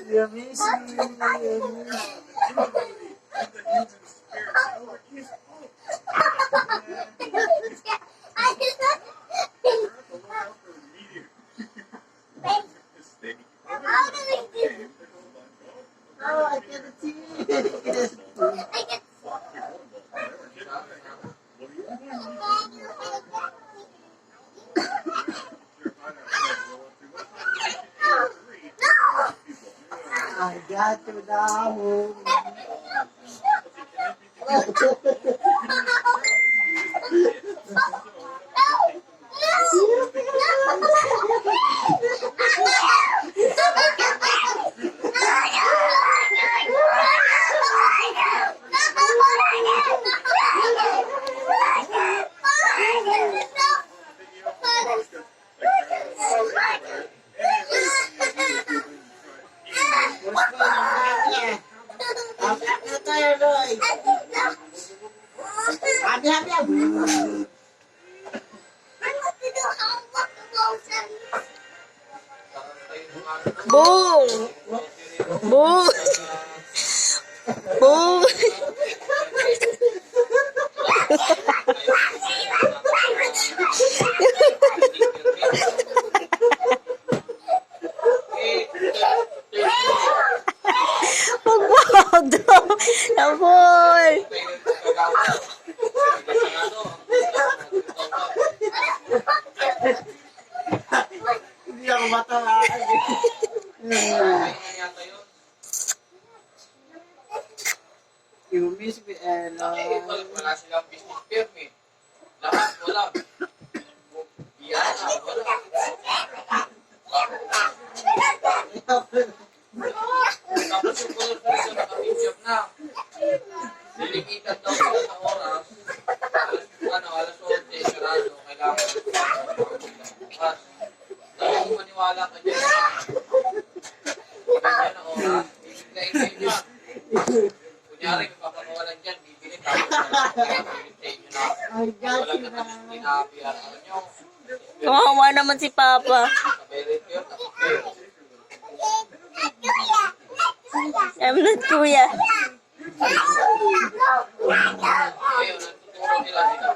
You miss me. Oh, I can see it. I got you now. Happy, happy, happy. Boom! Boom! Boom! Pagpahod daw! Naboy! Hindi ako matawaan. You miss me, Ella. Wala silang business permit. Lahat wala. Yan, wala. Tapos yung pala sa nakapinjab na. Nilimitan daw sila sa oras. Alas 11, sarado. Kailangan bukas. Dahil kung maniwala ka dyan na oras, bibig na inay niya. Kunyari, may papagawalan dyan, bibili tapos bibili sa inyo na. I got Wala you na tapos now. pinapihan nyo. Kawawa naman si Papa. Sabi kayo, tapos kayo. I'm not kuya. Ayun, natuturo nila sila.